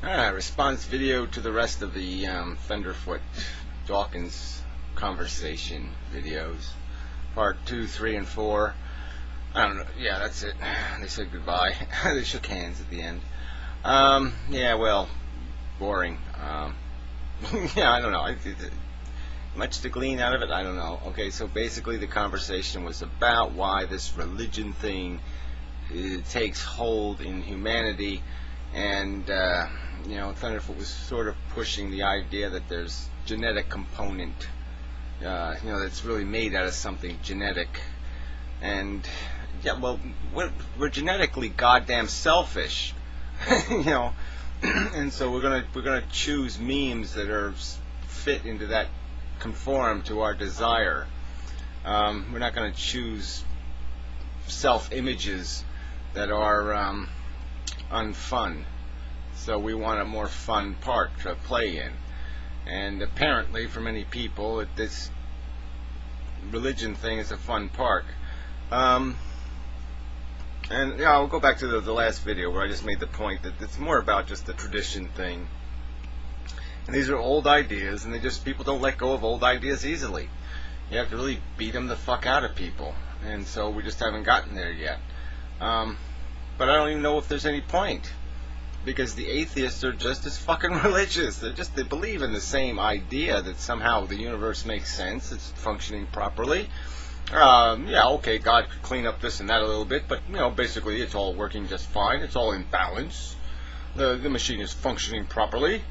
Response video to the rest of the Thunderf00t Dawkins conversation videos. Part 2, 3, and 4. I don't know. Yeah, that's it. They said goodbye. They shook hands at the end. Yeah, well, boring. Yeah, I don't know. Much to glean out of it? I don't know. Okay, so basically the conversation was about why this religion thing takes hold in humanity, and Thunderf00t was sort of pushing the idea that there's genetic component, that's really made out of something genetic, and yeah, well, we're genetically goddamn selfish, and so we're gonna choose memes that are fit into that, conform to our desire. We're not gonna choose self-images that are unfun. So we want a more fun park to play in. And apparently for many people this religion thing is a fun park. And I'll go back to the last video where I just made the point that it's more about just the tradition thing. And these are old ideas, and people don't let go of old ideas easily. You have to really beat them the fuck out of people. And so we just haven't gotten there yet. But I don't even know if there's any point, because the atheists are just as fucking religious. They believe in the same idea that somehow the universe makes sense, it's functioning properly. Yeah, okay, God could clean up this and that a little bit, but basically it's all working just fine. It's all in balance. The machine is functioning properly.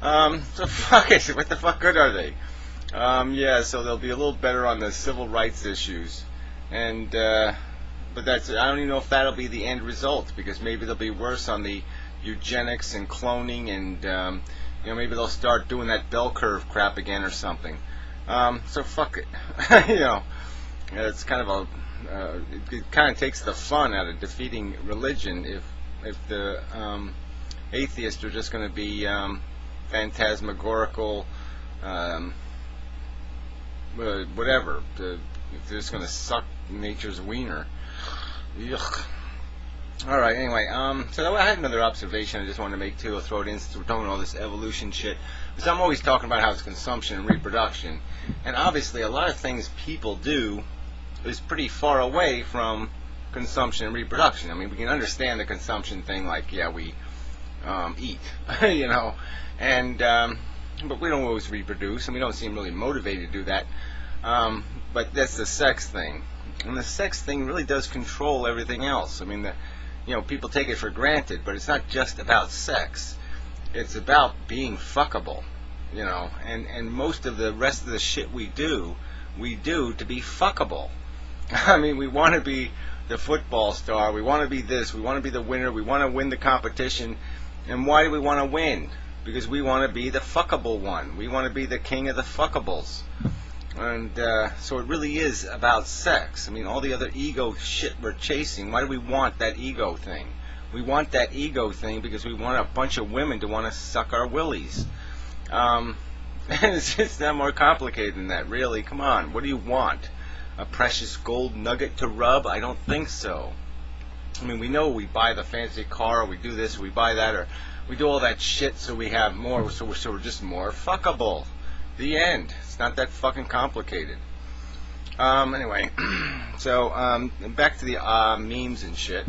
So fuck it. What the fuck good are they? Yeah, so they'll be a little better on the civil rights issues, and but I don't even know if that'll be the end result, because maybe they'll be worse on the eugenics and cloning, and maybe they'll start doing that bell curve crap again or something. So fuck it. It's kind of it kind of takes the fun out of defeating religion if the atheists are just going to be phantasmagorical, whatever. If they're just going to suck nature's wiener. Yuck. Alright, anyway, so I had another observation I just wanted to make too. I'll throw it in since we're talking all this evolution shit. Because I'm always talking about how it's consumption and reproduction. And obviously a lot of things people do is pretty far away from consumption and reproduction. I mean, we can understand the consumption thing, like, yeah, we eat, and but we don't always reproduce, and we don't seem really motivated to do that. But that's the sex thing. And the sex thing really does control everything else. I mean, people take it for granted, but it's not just about sex. It's about being fuckable, and most of the rest of the shit we do to be fuckable. I mean, we want to be the football star, we want to be this, we want to be the winner, we want to win the competition. And why do we want to win? Because we want to be the fuckable one. We want to be the king of the fuckables. And so it really is about sex. I mean, all the other ego shit we're chasing, why do we want that ego thing? We want that ego thing because we want a bunch of women to want to suck our willies. And it's not more complicated than that, really. Come on, what do you want? A precious gold nugget to rub? I don't think so. I mean, we know we buy the fancy car, or we do this, or we buy that, or we do all that shit so we have more, so we're just more fuckable. The end. It's not that fucking complicated. Anyway, so back to the memes and shit.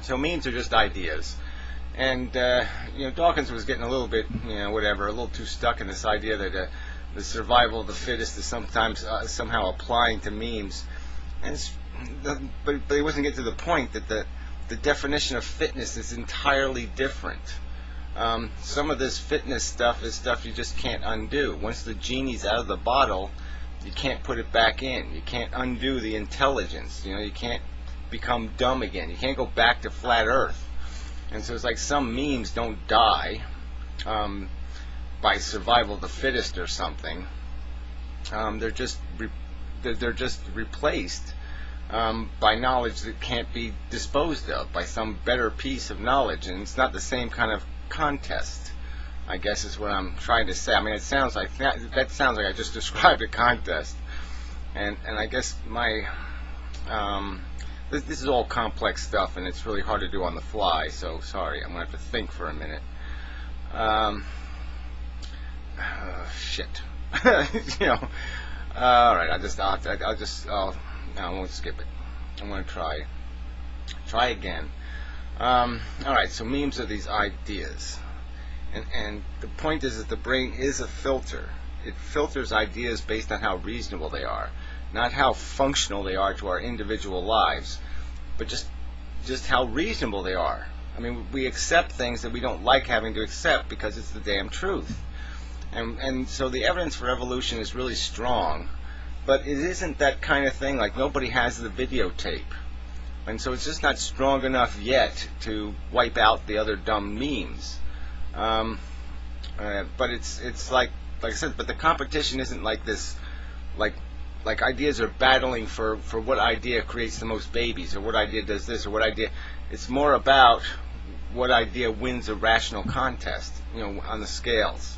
So memes are just ideas. And, Dawkins was getting a little bit, a little too stuck in this idea that the survival of the fittest is sometimes somehow applying to memes. And but he wasn't getting to the point that the definition of fitness is entirely different. Some of this fitness stuff is stuff you just can't undo. Once the genie's out of the bottle, you can't put it back in. You can't undo the intelligence. You can't become dumb again. You can't go back to flat Earth. And so it's like some memes don't die by survival of the fittest or something. They're just replaced by knowledge that can't be disposed of, by some better piece of knowledge, and it's not the same kind of contest, I guess is what I'm trying to say. I mean, it sounds like that sounds like I just described a contest, and I guess my this is all complex stuff, and it's really hard to do on the fly, so sorry, I'm gonna have to think for a minute. Shit. You know. All right. I won't skip it. I'm gonna try again. All right. So memes are these ideas, and the point is that the brain is a filter. It filters ideas based on how reasonable they are, not how functional they are to our individual lives, but just how reasonable they are. I mean, we accept things that we don't like having to accept because it's the damn truth. And so the evidence for evolution is really strong, but it isn't that kind of thing. Like, nobody has the videotape, and so it's just not strong enough yet to wipe out the other dumb memes. But it's like I said, but the competition isn't like this, like ideas are battling for what idea creates the most babies, or what idea does this, or what idea. It's more about what idea wins a rational contest, you know, on the scales.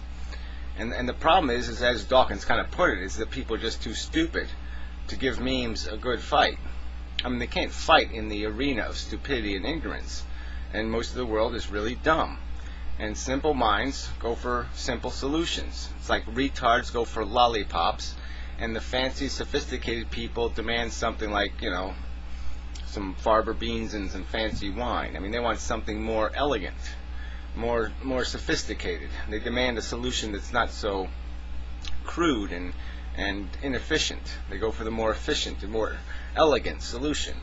And the problem is as Dawkins kind of put it, is that people are just too stupid to give memes a good fight. I mean, they can't fight in the arena of stupidity and ignorance, and most of the world is really dumb. And simple minds go for simple solutions. It's like retards go for lollipops, and the fancy, sophisticated people demand something like, you know, some Farber beans and some fancy wine. I mean, they want something more elegant, more sophisticated. They demand a solution that's not so crude and inefficient. They go for the more efficient and more elegant solution.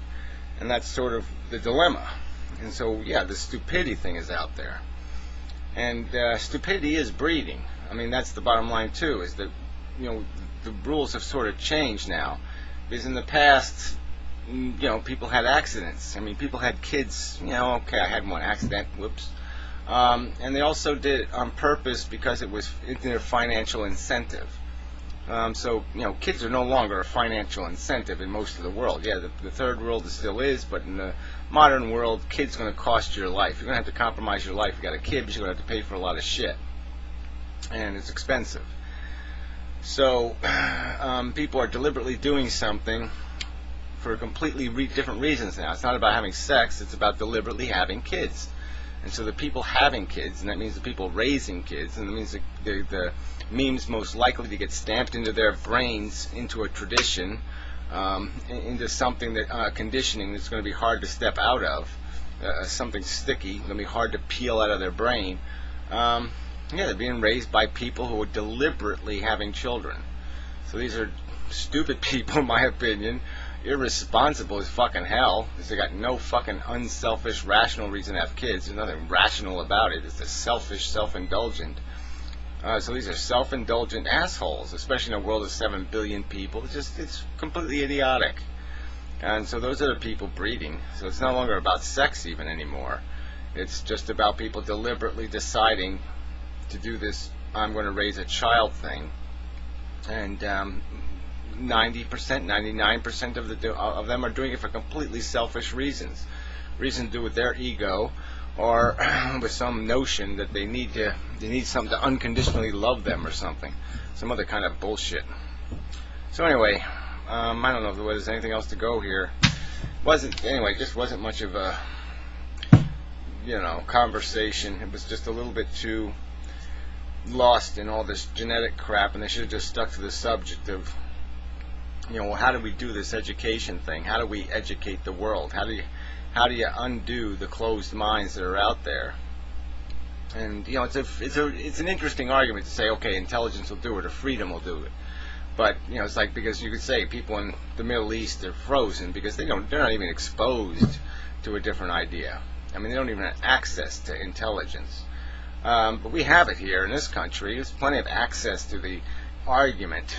And that's sort of the dilemma. And so, yeah, the stupidity thing is out there. And stupidity is breeding. I mean, that's the bottom line, too, is that, you know, the rules have sort of changed now. Because in the past, you know, people had accidents. I mean, people had kids, you know, okay, I had one accident, whoops. And they also did it on purpose because it was in their financial incentive. So, you know, kids are no longer a financial incentive in most of the world. Yeah, the third world it still is, but in the modern world, kids going to cost you your life. You're going to have to compromise your life. You got a kid, but you're going to have to pay for a lot of shit. And it's expensive. So, people are deliberately doing something for completely different reasons now. It's not about having sex, it's about deliberately having kids. And so the people having kids, and that means the people raising kids, and that means the memes most likely to get stamped into their brains, into a tradition, into something that conditioning that's going to be hard to step out of, something sticky, going to be hard to peel out of their brain. Yeah, they're being raised by people who are deliberately having children. So these are stupid people, in my opinion, irresponsible as fucking hell, because they got no fucking unselfish, rational reason to have kids. There's nothing rational about it. It's just selfish, self-indulgent. So these are self-indulgent assholes, especially in a world of 7 billion people. It's completely idiotic. And so those are the people breeding. So it's no longer about sex even anymore. It's just about people deliberately deciding to do this I'm going to raise a child thing. And 90%, 99% of them are doing it for completely selfish reasons. Reasons to do with their ego, or with some notion that they need something to unconditionally love them or something. Some other kind of bullshit. So anyway, I don't know if there was anything else to go here. Just wasn't much of a, you know, conversation. It was just a little bit too lost in all this genetic crap, and they should have just stuck to the subject of, you know, well, how do we do this education thing? How do we educate the world? How do you undo the closed minds that are out there? And, you know, it's an interesting argument to say, okay, intelligence will do it, or freedom will do it. But, you know, it's like, because you could say people in the Middle East are frozen because they're not even exposed to a different idea. I mean, they don't even have access to intelligence. But we have it here in this country. There's plenty of access to the argument,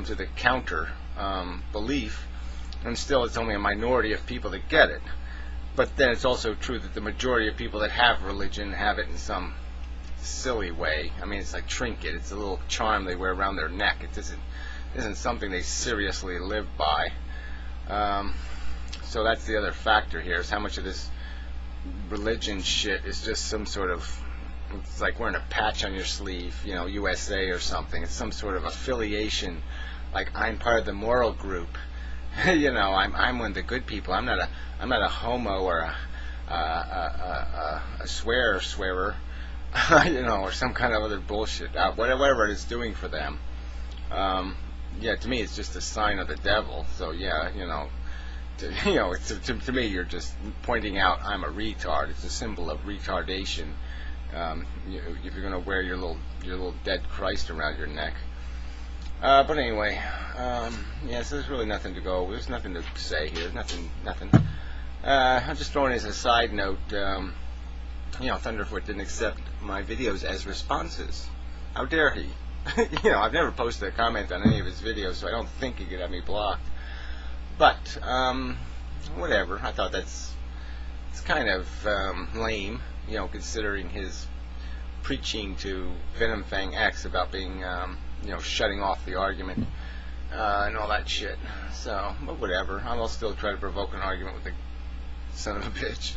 to the counter belief, and still it's only a minority of people that get it. But then it's also true that the majority of people that have religion have it in some silly way. I mean, it's like trinket. It's a little charm they wear around their neck. It isn't something they seriously live by. So that's the other factor here, is how much of this religion shit is just some sort of, it's like wearing a patch on your sleeve, you know, USA or something. It's some sort of affiliation, like I'm part of the moral group. You know, I'm one of the good people. I'm not a homo or a swearer. or some kind of other bullshit, whatever it's doing for them. Yeah, to me, it's just a sign of the devil. So yeah, to me, you're just pointing out I'm a retard. It's a symbol of retardation. If you're gonna wear your little dead Christ around your neck. But anyway, yeah, so there's really nothing to go. There's nothing to say here. Nothing. I'm just throwing as a side note. Thunderf00t didn't accept my videos as responses. How dare he? I've never posted a comment on any of his videos, so I don't think he could have me blocked. But whatever. I thought it's kind of lame, considering his preaching to Venom Fang X about being, shutting off the argument and all that shit. So, but whatever. I'll still try to provoke an argument with the son of a bitch.